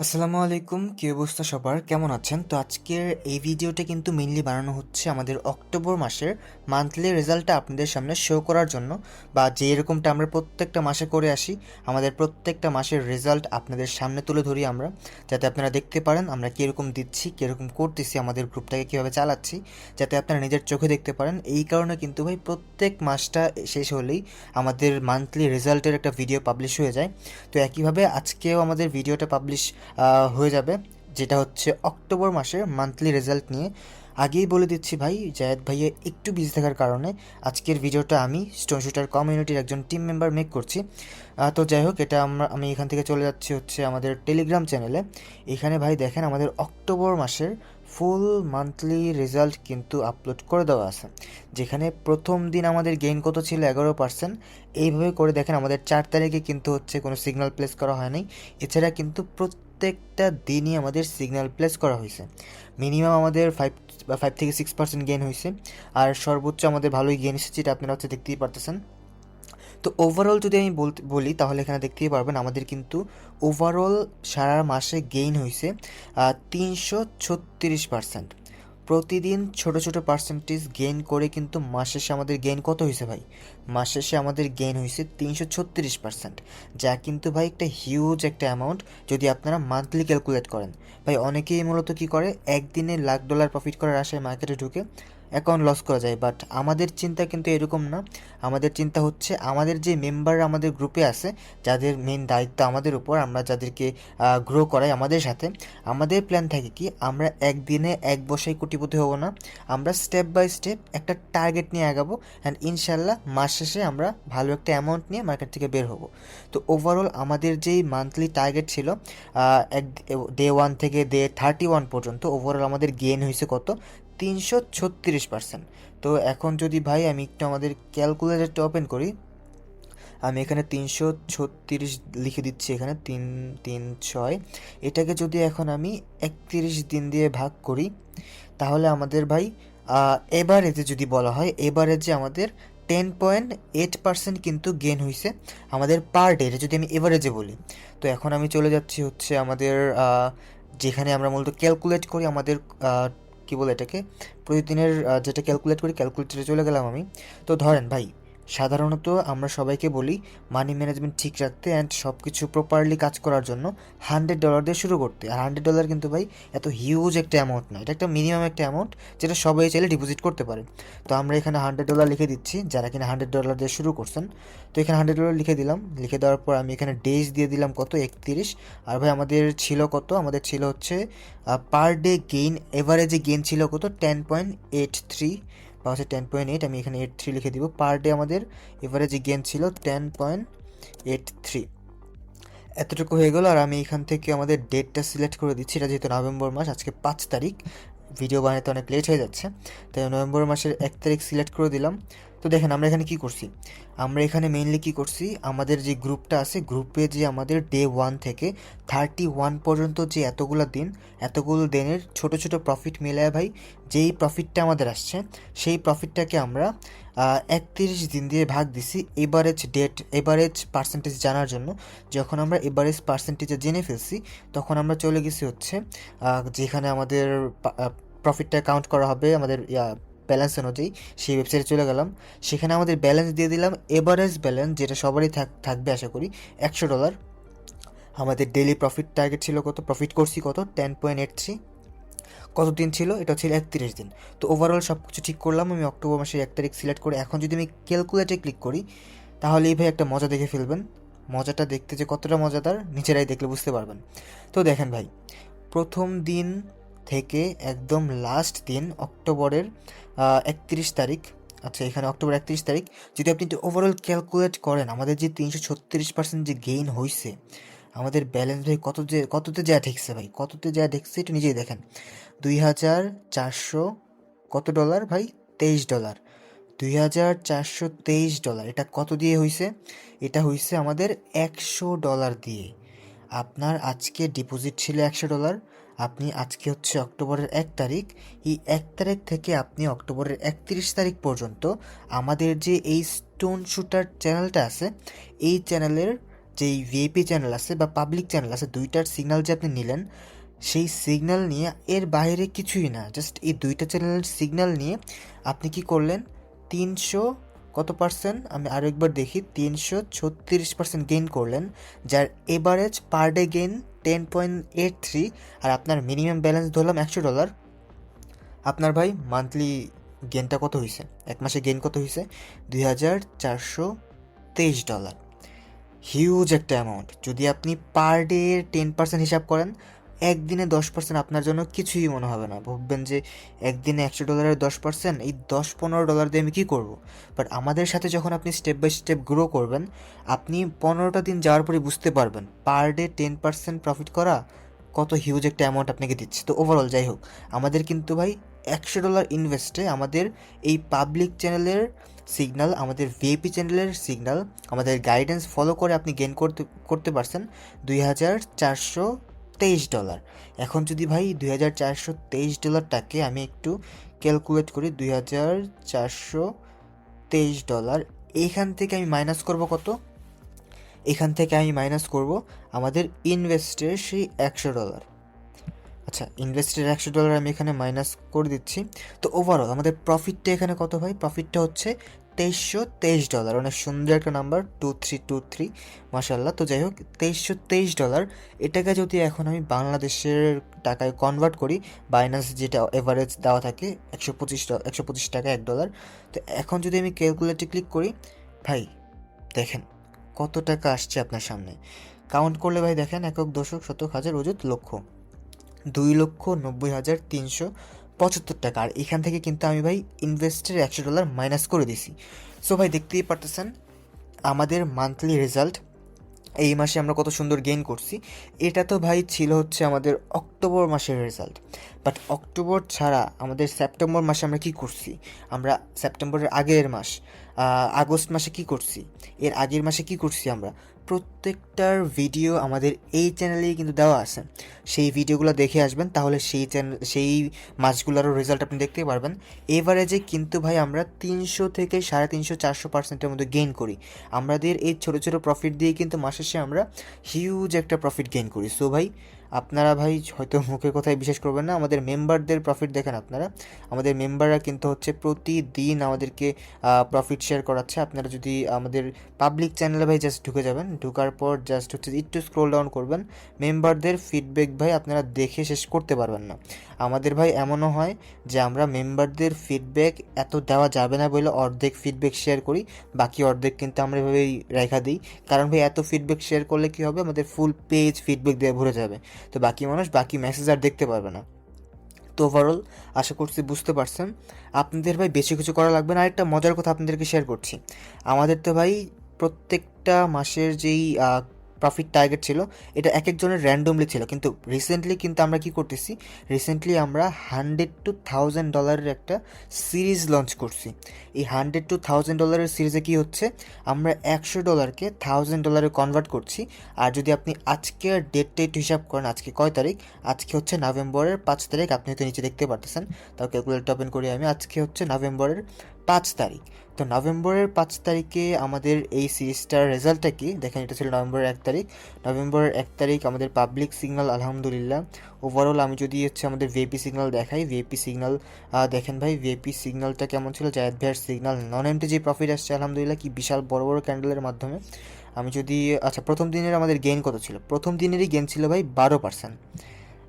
আসসালামু আলাইকুম, কি অবস্থা সবার, কেমন আছেন? তো আজকের এই ভিডিওটা কিন্তু মেইনলি বানানো হচ্ছে আমাদের অক্টোবর মাসের মান্থলি রেজাল্টটা আপনাদের সামনে শো করার জন্য, বা যে এরকমটা আমরা প্রত্যেকটা মাসে করে আসি। আমাদের প্রত্যেকটা মাসের রেজাল্ট আপনাদের সামনে তুলে ধরি আমরা, যাতে আপনারা দেখতে পারেন আমরা কীরকম দিচ্ছি, কীরকম করতেছি, আমাদের গ্রুপটাকে কীভাবে চালাচ্ছি, যাতে আপনারা নিজের চোখে দেখতে পারেন। এই কারণে কিন্তু ভাই প্রত্যেক মাসটা শেষ হলেই আমাদের মান্থলি রেজাল্টের একটা ভিডিও পাবলিশ হয়ে যায়। তো একইভাবে আজকেও আমাদের ভিডিওটা পাবলিশ হয়ে যাবে, যেটা হচ্ছে অক্টোবর মাসের মান্থলি রেজাল্ট নিয়ে। আগেই বলে দিচ্ছি ভাই, জায়েদ ভাইয়া একটু বিজি থাকার কারণে আজকের ভিডিওটা আমি স্টোন শুটার কমিউনিটির একজন টিম মেম্বার মেক করছি। তো যাই হোক, এটা আমি এখান থেকে চলে যাচ্ছি হচ্ছে আমাদের টেলিগ্রাম চ্যানেলে। এখানে ভাই দেখেন আমাদের অক্টোবর মাসের ফুল মান্থলি রেজাল্ট কিন্তু আপলোড করে দেওয়া আছে, যেখানে প্রথম দিন আমাদের গেইন কত ছিল 11%। এইভাবে করে দেখেন আমাদের 4 তারিখে কিন্তু হচ্ছে কোনো সিগন্যাল প্লেস করা হয়নি। এছাড়া কিন্তু প্রত্যেকটা দিনই আমাদের সিগন্যাল প্লেস করা হয়েছে। মিনিমাম আমাদের 5 থেকে 6% গেইন হয়েছে, আর সর্বোচ্চ আমাদের ভালোই গেইন এসেছে, যেটা আপনারা হচ্ছে দেখতেই পারতেছেন। তো ওভারঅল যদি আমি বলি তাহলে এখানে দেখতেই পারবেন আমাদের কিন্তু ওভারঅল সারা মাসে গেইন হয়েছে 336%। প্রতিদিন ছোট ছোট পার্সেন্টেজ গেইন করে কিন্তু মাস শেষে আমাদের গেইন কত হয়েছে ভাই? মাস শেষে আমাদের গেইন হয়েছে 336%, যা কিন্তু ভাই একটা হিউজ একটা অ্যামাউন্ট যদি আপনারা মান্থলি ক্যালকুলেট করেন। ভাই অনেকেই মূলত কী করে, একদিনে $1,00,000 প্রফিট করার আশায় মার্কেটে ঢুকে অ্যাকাউন্ট লস করা যায়, বাট আমাদের চিন্তা কিন্তু এরকম না। আমাদের চিন্তা হচ্ছে আমাদের যে মেম্বার আমাদের গ্রুপে আছে, যাদের মেন দায়িত্ব আমাদের উপর, আমরা যাদেরকে গ্রো করাই আমাদের সাথে, আমাদের প্ল্যান থাকে কি, আমরা একদিনে এক বসায় কোটিপতি হব না। আমরা স্টেপ বাই স্টেপ একটা টার্গেট নিয়ে আগাবো, অ্যান্ড ইনশাল্লাহ মাস শেষে আমরা ভালো একটা অ্যামাউন্ট নিয়ে মার্কেট থেকে বের হব। তো ওভারঅল আমাদের যেই মান্থলি টার্গেট ছিল এক ডে 1 থেকে ডে 31 পর্যন্ত, ওভারঅল আমাদের গেইন হয়েছে কত? 336%। তো এখন যদি ভাই আমি একটু আমাদের ক্যালকুলেটরটা ওপেন করি, আমি এখানে 336 লিখে দিচ্ছি, এখানে 3 3 6। এটাকে যদি এখন আমি 31 দিন দিয়ে ভাগ করি, তাহলে আমাদের ভাই এভারেজে যদি বলা হয়, এভারেজে আমাদের 10.8% কিন্তু গেন হয়েছে আমাদের পার ডে, যদি আমি এভারেজে বলি। তো এখন আমি চলে যাচ্ছি হচ্ছে আমাদের যেখানে আমরা মূলত ক্যালকুলেট করি আমাদের কী বলে এটাকে, প্রতিদিনের যেটা ক্যালকুলেট করি, ক্যালকুলেটরে চলে গেলাম আমি। তো ধরেন ভাই, সাধারণত আমরা সবাইকে বলি মানি ম্যানেজমেন্ট ঠিক রাখতে অ্যান্ড সব কিছু প্রপারলি কাজ করার জন্য $100 দিয়ে শুরু করতে। আর $100 কিন্তু ভাই এত হিউজ একটা অ্যামাউন্ট না, এটা একটা মিনিমাম একটা অ্যামাউন্ট যেটা সবাই চাইলে ডিপোজিট করতে পারে। তো আমরা এখানে $100 লিখে দিচ্ছি, যারা কিনা $100 দিয়ে শুরু করছেন। তো এখানে $100 লিখে দিলাম, লিখে দেওয়ার পর আমি এখানে ডেজ দিয়ে দিলাম কত, 31। আর ভাই আমাদের ছিল কত, আমাদের ছিল হচ্ছে পার ডে গেইন, এভারেজে গেইন ছিল কত, 10.83 বা হচ্ছে 10.8। আমি এখানে 83 লিখে দিব। পার ডে আমাদের এভারেজ গেইন ছিল 10.83। এতটুকু হয়ে গেল। আর আমি এখান থেকে আমাদের ডেটটা সিলেক্ট করে দিচ্ছি, এটা যেহেতু নভেম্বর মাস, আজকে 5 তারিখ, ভিডিও বানাতে অনেক লেট হয়ে যাচ্ছে, তাই নভেম্বর মাসের 1 তারিখ সিলেক্ট করে দিলাম। তো দেখেন আমরা এখানে কি করছি, আমরা এখানে মেইনলি কি করছি, আমাদের যে গ্রুপটা আছে, গ্রুপে যে আমাদের ডে 1 থেকে 31 পর্যন্ত যে এতগুলো দিনের ছোট ছোট প্রফিট মিলায় ভাই, যেই প্রফিটটা আমাদের আসছে, সেই প্রফিটটাকে আমরা 31 দিন দিয়ে ভাগ দিছি এভারেজ পার্সেন্টেজ জানার জন্য। যখন আমরা এভারেজ পার্সেন্টেজে জেনে ফেলছি, তখন আমরা চলে গেছি হচ্ছে যেখানে আমাদের প্রফিটটা কাউন্ট করা হবে আমাদের ব্যালেন্স অনুযায়ী, সেই ওয়েবসাইটে চলে গেলাম। সেখানে আমাদের ব্যালেন্স দিয়ে দিলাম, এভারেজ ব্যালেন্স, যেটা সবারই থাকবে আশা করি, $100। আমাদের ডেইলি প্রফিট টার্গেট ছিল কত, প্রফিট করছি কত, 10.83। কত দিন ছিল, এটা ছিল 31 দিন। তো ওভারঅল সব কিছু ঠিক করলাম আমি অক্টোবর মাসের 1 তারিখ সিলেক্ট করে। এখন যদি আমি ক্যালকুলেটে ক্লিক করি, তাহলে এই ভাই একটা মজা দেখে ফেলবেন। মজাটা দেখতে যে কতটা মজাদার নিজেরাই দেখলে বুঝতে পারবেন। তো দেখেন ভাই, প্রথম দিন থেকে একদম লাস্ট দিন অক্টোবরের 31 তারিখ, আচ্ছা এখানে অক্টোবর 31 তারিখ, যদি আপনি ওভারঅল ক্যালকুলেট করেন, আমাদের যে 336% যে গেইন হয়েছে, আমাদের ব্যালেন্স ভাই কততে যা ঠেকছে ভাই, কততে যা ঠেকছে একটু নিজেই দেখেন। 2,400 কত ডলার ভাই, $23। $2,423, এটা কত দিয়ে হয়েছে? এটা হয়েছে আমাদের $100 দিয়ে। আপনার আজকে ডিপোজিট ছিল $100, আপনি আজকে হচ্ছে অক্টোবরের 1 তারিখ, এই 1 তারিখ থেকে আপনি অক্টোবরের 31 তারিখ পর্যন্ত আমাদের যে এই স্টোন শুটার চ্যানেলটা আছে, এই চ্যানেলের যেই ভিআইপি চ্যানেল আছে বা পাবলিক চ্যানেল আছে, দুইটার সিগন্যাল যে আপনি নিলেন, সেই সিগন্যাল নিয়ে এর বাইরে কিছুই না, জাস্ট এই দুইটা চ্যানেলের সিগন্যাল নিয়ে আপনি কি করলেন, 300 কত পার্সেন্ট, আমি আরও একবার দেখি, 336% গেইন করলেন, যার এভারেজ পার ডে গেইন 10.83। আর আপনার মিনিমাম ব্যালেন্স ধরলাম $100। আপনার ভাই মান্থলি গেইনটা কত হয়েছে, এক মাসে গেইন কত হয়েছে, $2423। হিউজ একটা অ্যামাউন্ট। যদি আপনি পার ডে 10% হিসাব করেন, একদিনে 10% আপনার জন্য কিছুই মনে হবে না, ভাববেন যে একদিনে $100 10%, এই $10-15 দিয়ে আমি কী করবো। বাট আমাদের সাথে যখন আপনি স্টেপ বাই স্টেপ গ্রো করবেন, আপনি 15টা দিন যাওয়ার পরে বুঝতে পারবেন পার ডে 10% প্রফিট করা কত হিউজ একটা অ্যামাউন্ট আপনাকে দিচ্ছে। তো ওভারঅল যাই হোক, আমাদের কিন্তু ভাই $100 ইনভেস্টে আমাদের এই পাবলিক চ্যানেলের সিগন্যাল, আমাদের ভিআইপি চ্যানেলের সিগন্যাল, আমাদের গাইডেন্স ফলো করে আপনি গেইন করতে পারছেন $2423। এখন যদি ভাই $2423টাকে আমি একটু ক্যালকুলেট করি, $2423, এইখান থেকে আমি মাইনাস করব কত, এখান থেকে আমি মাইনাস করব আমাদের ইনভেস্টের সেই $100। আচ্ছা, ইনভেস্টের $100 আমি এখানে মাইনাস করে দিচ্ছি। তো ওভারঅল আমাদের প্রফিটটা এখানে কত ভাই, প্রফিটটা হচ্ছে $2323। অনেক সুন্দর একটা নাম্বার, 2323, মাশাল্লাহ। তো যাই হোক, $2323, এটাকে যদি এখন আমি বাংলাদেশের টাকায় কনভার্ট করি, বাইন্যান্স যেটা এভারেজ দেওয়া থাকে 125 টাকা $1। তো এখন যদি আমি ক্যালকুলেটে ক্লিক করি, ভাই দেখেন কত টাকা আসছে আপনার সামনে। কাউন্ট করলে ভাই দেখেন, একক, দশক, শতক, হাজার, অযুত, লক্ষ, 2,90,375 টাকা। আর এখান থেকে কিন্তু আমি ভাই ইনভেস্টের $100 মাইনাস করে দিছি। সো ভাই দেখতেই পারতেছেন আমাদের মান্থলি রেজাল্ট, এই মাসে আমরা কত সুন্দর গেইন করছি। এটা তো ভাই ছিল হচ্ছে আমাদের অক্টোবর মাসের রেজাল্ট। বাট অক্টোবর ছাড়া আমাদের সেপ্টেম্বর মাসে আমরা কি করছি, আমরা সেপ্টেম্বরের আগের মাস আগস্ট মাসে কি করছি, এর আগের মাসে কি করছি, আমরা প্রত্যেকটার ভিডিও আমাদের এই চ্যানেলেই কিন্তু দেওয়া আছে। সেই ভিডিওগুলো দেখে আসবেন, তাহলে সেই মাসগুলোরও রেজাল্ট আপনি দেখতে পারবেন। এভারেজে কিন্তু ভাই আমরা 300 থেকে 350-400%-এর মধ্যে গেইন করি। আমাদের এই ছোটো ছোটো প্রফিট দিয়ে কিন্তু মাসে শেষে আমরা হিউজ একটা প্রফিট গেইন করি। সো ভাই আপনারা ভাই হয়তো মুখের কথায় বিশ্বাস করবেন না, আমাদের মেম্বারদের প্রফিট দেখেন আপনারা, আমাদের মেম্বাররা কিন্তু হচ্ছে প্রতিদিন আমাদেরকে প্রফিট শেয়ার করাচ্ছে। আপনারা যদি আমাদের পাবলিক চ্যানেলে ভাই জাস্ট ঢুকে যাবেন, ঢুকার পর জাস্ট হচ্ছে একটু স্ক্রোল ডাউন করবেন, মেম্বারদের ফিডব্যাক ভাই আপনারা দেখে শেষ করতে পারবেন না। আমাদের ভাই এমনও হয় যে আমরা মেম্বারদের ফিডব্যাক এত দেওয়া যাবে না বলে অর্ধেক ফিডব্যাক শেয়ার করি, বাকি অর্ধেক কিন্তু আমরা এভাবেই রেখা দিই। কারণ ভাই এত ফিডব্যাক শেয়ার করলে কী হবে, আমাদের ফুল পেজ ফিডব্যাক দিয়ে ভরে যাবে, তো বাকি মানুষ বাকি মেসেজ আর দেখতে পারবে না। তো ওভারঅল আশা করছি বুঝতে পারছেন। আপনাদের ভাই বেশি কিছু করা লাগবে না। আরেকটা মজার কথা আপনাদেরকে শেয়ার করছি, আমাদের তো ভাই প্রত্যেকটা মাসের যেই প্রফিট টার্গেট ছিল, এটা এক একজনের র্যান্ডমলি ছিল, কিন্তু রিসেন্টলি কিন্তু আমরা কি করতেছি, রিসেন্টলি আমরা $100 to $1000 একটা সিরিজ লঞ্চ করছি। এই $100 to $1000 সিরিজে কি হচ্ছে, আমরা $100কে $1000 কনভার্ট করছি। আর যদি আপনি আজকের ডেট হিসাব করেন, আজকে কয় তারিখ, আজকে হচ্ছে নভেম্বরের 5 তারিখ, আপনি তো নিচে দেখতে পারতেছেন, তাও ক্যালকুলেটর ওপেন করি আমি, আজকে হচ্ছে নভেম্বরের 5 তারিখ। তো নভেম্বরের 5 তারিখে আমাদের এই সিরিজটার রেজাল্টটা কি দেখেন, এটা ছিল নভেম্বরের 1 তারিখ। নভেম্বরের 1 তারিখ আমাদের পাবলিক সিগন্যাল আলহামদুলিল্লাহ। ওভারঅল আমি যদি হচ্ছে আমাদের ভিআইপি সিগন্যাল দেখাই, ভিআইপি সিগন্যাল দেখেন ভাই, ভিআইপি সিগন্যালটা কেমন ছিল, জায়েদ ভাইয়ের সিগন্যাল নন এমটি যে প্রফিট আসছে আলহামদুলিল্লাহ, কি বিশাল বড় বড় ক্যান্ডেলের মাধ্যমে। আমি যদি আচ্ছা প্রথম দিনের আমাদের গেইন কত ছিল, প্রথম দিনেরই গেইন ছিল ভাই 12%।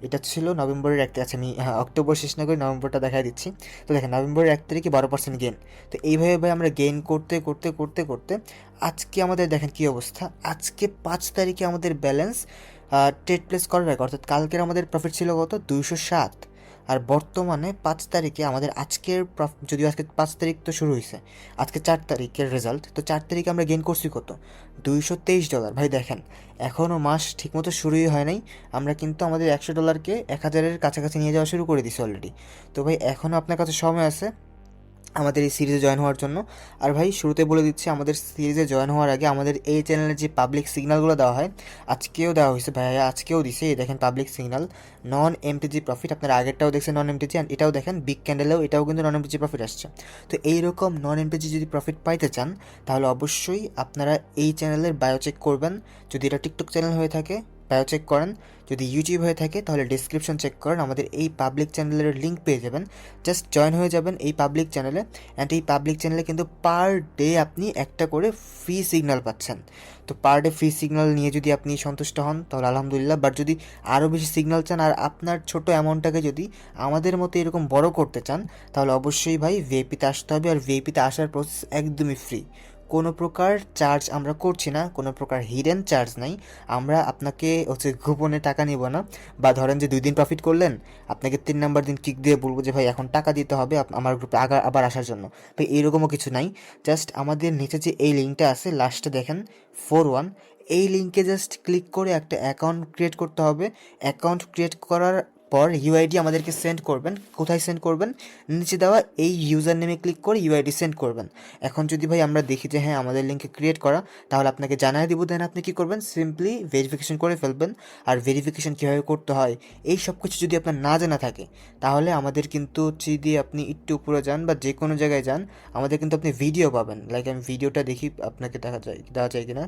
এটা ছিল নভেম্বরের 1 তারিখ। আচ্ছা আমি অক্টোবর শেষ না করে নভেম্বরটা দেখাই দিচ্ছি। তো দেখেন নভেম্বরের 1 তারিখে 12% গেইন। তো এইভাবে ভাই আমরা গেইন করতে করতে করতে করতে আজকে আমাদের দেখেন কী অবস্থা, আজকে 5 তারিখে আমাদের ব্যালেন্স ট্রেড প্লেস করার আগে, অর্থাৎ কালকের আমাদের প্রফিট ছিল কত, 207। আর বর্তমানে 5 তারিখে আমাদের আজকের যদিও আজকে 5 তারিখ তো শুরু হয়েছে, আজকে 4 তারিখের রেজাল্ট, তো 4 তারিখে আমরা গেইন করছি কত, $223। ভাই দেখেন এখনও মাস ঠিকমতো শুরুই হয় নাই, আমরা কিন্তু আমাদের $100কে 1000-এর কাছাকাছি নিয়ে যাওয়া শুরু করে দিছি অলরেডি। তো ভাই এখনও আপনার কাছে সময় আছে, আমাদের এই সিরিজে জয়েন হওয়ার জন্য। আর ভাই শুরুতে বলে দিচ্ছি, আমাদের সিরিজে জয়েন হওয়ার আগে আমাদের এই চ্যানেলে যে পাবলিক সিগন্যালগুলো দেওয়া হয়, আজকেও দেওয়া হয়েছে ভাইয়া, আজকেও দিছে। এই দেখেন পাবলিক সিগন্যাল, নন এমটিজি প্রফিট। আপনারা আগেরটাও দেখছেন নন এমটিজি, অ্যান্ড এটাও দেখেন বিগ ক্যান্ডেলেও এটাও কিন্তু নন এমটিজি প্রফিট আসছে। তো এইরকম নন এমটিজি যদি প্রফিট পাইতে চান, তাহলে অবশ্যই আপনারা এই চ্যানেলের বায়ো চেক করবেন। যদি এটা টিকটক চ্যানেল হয়ে থাকে বায়ো চেক করেন, যদি ইউটিউব হয়ে থাকে তাহলে ডিসক্রিপশন চেক করেন, আমাদের এই পাবলিক চ্যানেলের লিঙ্ক পেয়ে যাবেন। জাস্ট জয়েন হয়ে যাবেন এই পাবলিক চ্যানেলে। অ্যান্ড এই পাবলিক চ্যানেলে কিন্তু পার ডে আপনি একটা করে ফ্রি সিগন্যাল পাচ্ছেন। তো পার ডে ফ্রি সিগন্যাল নিয়ে যদি আপনি সন্তুষ্ট হন তাহলে আলহামদুলিল্লাহ, বাট যদি আরও বেশি সিগন্যাল চান আর আপনার ছোট অ্যামাউন্টটাকে যদি আমাদের মতো এরকম বড় করতে চান, তাহলে অবশ্যই ভাই ভিআইপিতে আসতে হবে। আর ভিআইপিতে আসার প্রসেস একদমই ফ্রি, কোনো প্রকার চার্জ আমরা করছি না, কোনো প্রকার হিডেন চার্জ নাই। আমরা আপনাকে গোপনে টাকা নিব না, বা ধরেন যে 2 দিন প্রফিট করলেন, আপনাকে 3 নাম্বার দিন কিক দিয়ে বলবো যে ভাই এখন টাকা দিতে হবে আমার গ্রুপে আবার আসার জন্য। ভাই এরকমও কিছু নাই। জাস্ট আমাদের নিচে যে এই লিঙ্কটা আছে লাস্টে দেখেন 41, এই লিঙ্কে জাস্ট ক্লিক করে একটা অ্যাকাউন্ট ক্রিয়েট করতে হবে। অ্যাকাউন্ট ক্রিয়েট করার পর ইউআইডি আমাদেরকে সেন্ড করবেন। কোথায় সেন্ড করবেন? নিচে দেওয়া এই ইউজার নেমে ক্লিক করে ইউআইডি সেন্ড করবেন। এখন যদি ভাই আমরা দেখি যে হ্যাঁ আমাদের লিঙ্কে ক্রিয়েট করা, তাহলে আপনাকে জানাই দিব। দেন আপনি কী করবেন? সিম্পলি ভেরিফিকেশন করে ফেলবেন। আর ভেরিফিকেশন কীভাবে করতে হয় এই সব কিছু যদি আপনার না জানা থাকে, তাহলে আমাদের কিন্তু যদি আপনি একটু উপরে যান বা যে কোনো জায়গায় যান, আমাদের কিন্তু আপনি ভিডিও পাবেন। লাইক আমি ভিডিওটা দেখি আপনাকে দেওয়া যায় কিনা।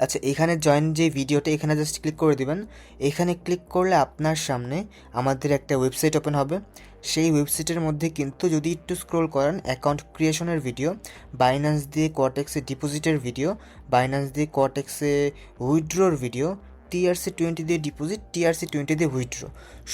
আচ্ছা, এখানে জয়েন যে ভিডিওটা, এখানে জাস্ট ক্লিক করে দিবেন। এখানে ক্লিক করলে আপনার সামনে আমাদের একটা ওয়েবসাইট ওপেন হবে। সেই ওয়েবসাইটের মধ্যে কিন্তু যদি একটু স্ক্রল করেন, অ্যাকাউন্ট ক্রিয়েশনের ভিডিও, বাইন্যান্স দিয়ে কোয়াটেক্সে ডিপোজিটের ভিডিও, বাইন্যান্স দিয়ে কোয়াটেক্সে উইথড্রোর ভিডিও, TRC20 দিয়ে ডিপোজিট, TRC20 দিয়ে উইথড্রো,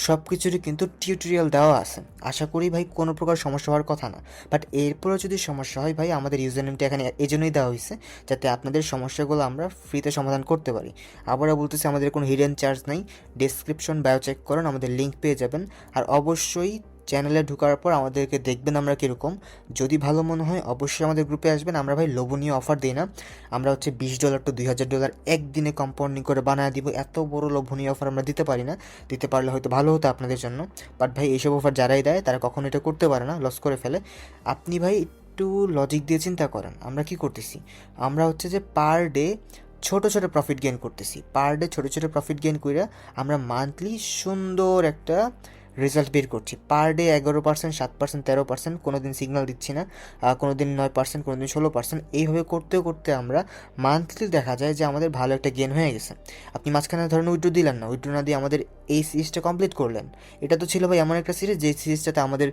সব কিছুরই কিন্তু টিউটোরিয়াল দেওয়া আছে। আশা করি ভাই কোনো প্রকার সমস্যা হওয়ার কথা না। বাট এরপরেও যদি সমস্যা হয় ভাই, আমাদের ইউজার নেমটা এখানে এই জন্যই দেওয়া হয়েছে যাতে আপনাদের সমস্যাগুলো আমরা ফ্রিতে সমাধান করতে পারি। আবারও বলতেছি, আমাদের কোনো হিডেন চার্জ নেই। ডেসক্রিপশন বায়ো চেক করেন, আমাদের লিঙ্ক পেয়ে যাবেন। আর অবশ্যই চ্যানেলে ঢোকার পর আমাদেরকে দেখবেন আমরা কীরকম। যদি ভালো মনে হয় অবশ্যই আমাদের গ্রুপে আসবেন। আমরা ভাই লোভনীয় অফার দিই না, আমরা $20 to $2000 একদিনে কম্পাউন্ডিং করে বানায় দিব। এত বড় লোভনীয় অফার আমরা দিতে পারি না। দিতে পারলে হয়তো ভালো হতো আপনাদের জন্য, বাট ভাই এইসব অফার যারাই দেয় তারা কখনো এটা করতে পারে না, লস করে ফেলে। আপনি ভাই একটু লজিক দিয়ে চিন্তা করেন, আমরা কি করতেছি? আমরা যে পার ডে ছোট ছোট প্রফিট গেইন করতেছি। পার ডে ছোট ছোট প্রফিট গেইন করে আমরা মান্থলি সুন্দর একটা রেজাল্ট বের করছি। পার ডে 11%, 7%, 13%, কোনো দিন সিগন্যাল দিচ্ছি না, কোনো দিন 9%, কোনো দিন 16%। এইভাবে করতে করতে আমরা মান্থলি দেখা যায় যে আমাদের ভালো একটা গেইন হয়ে গেছে। আপনি মাঝখানে ধরেন উইথড্রো দিলেন না, উইথড্রো না দিয়ে আমাদের এই সিরিজটা কমপ্লিট করলেন। এটা তো ছিল ভাই এমন একটা সিরিজ, যে সিরিজটাতে আমাদের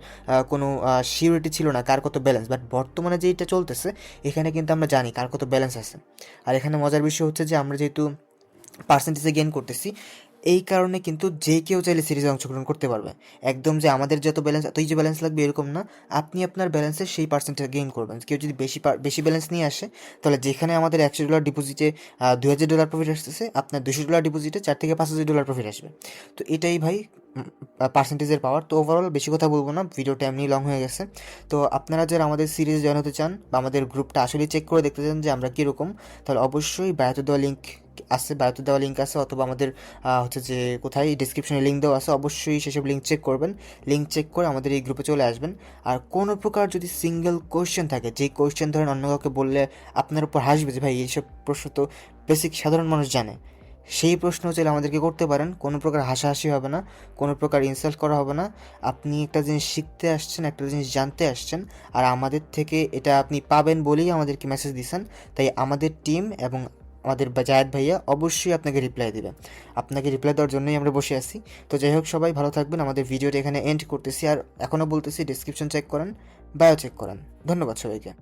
কোনো সিউরিটি ছিল না কার কত ব্যালেন্স। বাট বর্তমানে যেটা চলতেছে, এখানে কিন্তু আমরা জানি কার কত ব্যালেন্স আছে। আর এখানে মজার বিষয় হচ্ছে যে আমরা যেহেতু পার্সেন্টেজে গেইন করতেছি, এই কারণে কিন্তু যে কেউ চাইলে সিরিজে অংশগ্রহণ করতে পারবে। একদম যে আমাদের যত ব্যালেন্স এতই যে ব্যালেন্স লাগবে এরকম না, আপনি আপনার ব্যালেন্সের সেই পার্সেন্টেজ গেইন করবেন। কেউ যদি বেশি ব্যালেন্স নিয়ে আসে, তাহলে যেখানে আমাদের $100 ডিপোজিটে $2000 প্রফিট আসতেছে, আপনার $200 ডিপোজিটে $4000 থেকে $5000 প্রফিট আসবে। তো এটাই ভাই পার্সেন্টেজের পাওয়ার। তো ওভারঅল বেশি কথা বলবো না, ভিডিওটা এমনি লং হয়ে গেছে। তো আপনারা যারা আমাদের সিরিজে জয়েন হতে চান বা আমাদের গ্রুপটা আসলে চেক করে দেখতে চান যে আমরা কীরকম, তাহলে অবশ্যই বায়োতে দেওয়া লিঙ্ক আছে, অথবা আমাদের যে কোথায় ডিসক্রিপশনে লিঙ্ক দেওয়া আছে, অবশ্যই সেসব লিঙ্ক চেক করবেন। লিঙ্ক চেক করে আমাদের এই গ্রুপে চলে আসবেন। আর কোনো প্রকার যদি সিঙ্গেল কোয়েশ্চেন থাকে, যেই কোয়েশ্চেন ধরেন অন্য কাউকে বললে আপনার উপর হাসবে যে ভাই এইসব প্রশ্ন তো বেসিক সাধারণ মানুষ জানে, সেই প্রশ্ন চাইলে আমাদেরকে করতে পারেন। কোনো প্রকার হাসাহাসি হবে না, কোনো প্রকার ইনসাল্ট করা হবে না। আপনি একটা জিনিস শিখতে আসছেন, একটা জিনিস জানতে আসছেন, আর আমাদের থেকে এটা আপনি পাবেন বলেই আমাদেরকে মেসেজ দিয়েছেন। তাই আমাদের টিম এবং আমাদের জায়েদ ভাইয়া অবশ্যই আপনাকে রিপ্লাই দেবে। আপনাকে রিপ্লাই দেওয়ার জন্যই আমরা বসে আছি। তো যাই হোক, সবাই ভালো থাকবেন। আমাদের ভিডিওটা এখানে এন্ড করতেছি। আর এখনও বলতেছি, ডিসক্রিপশন চেক করেন, বায়ো চেক করেন। ধন্যবাদ সবাইকে।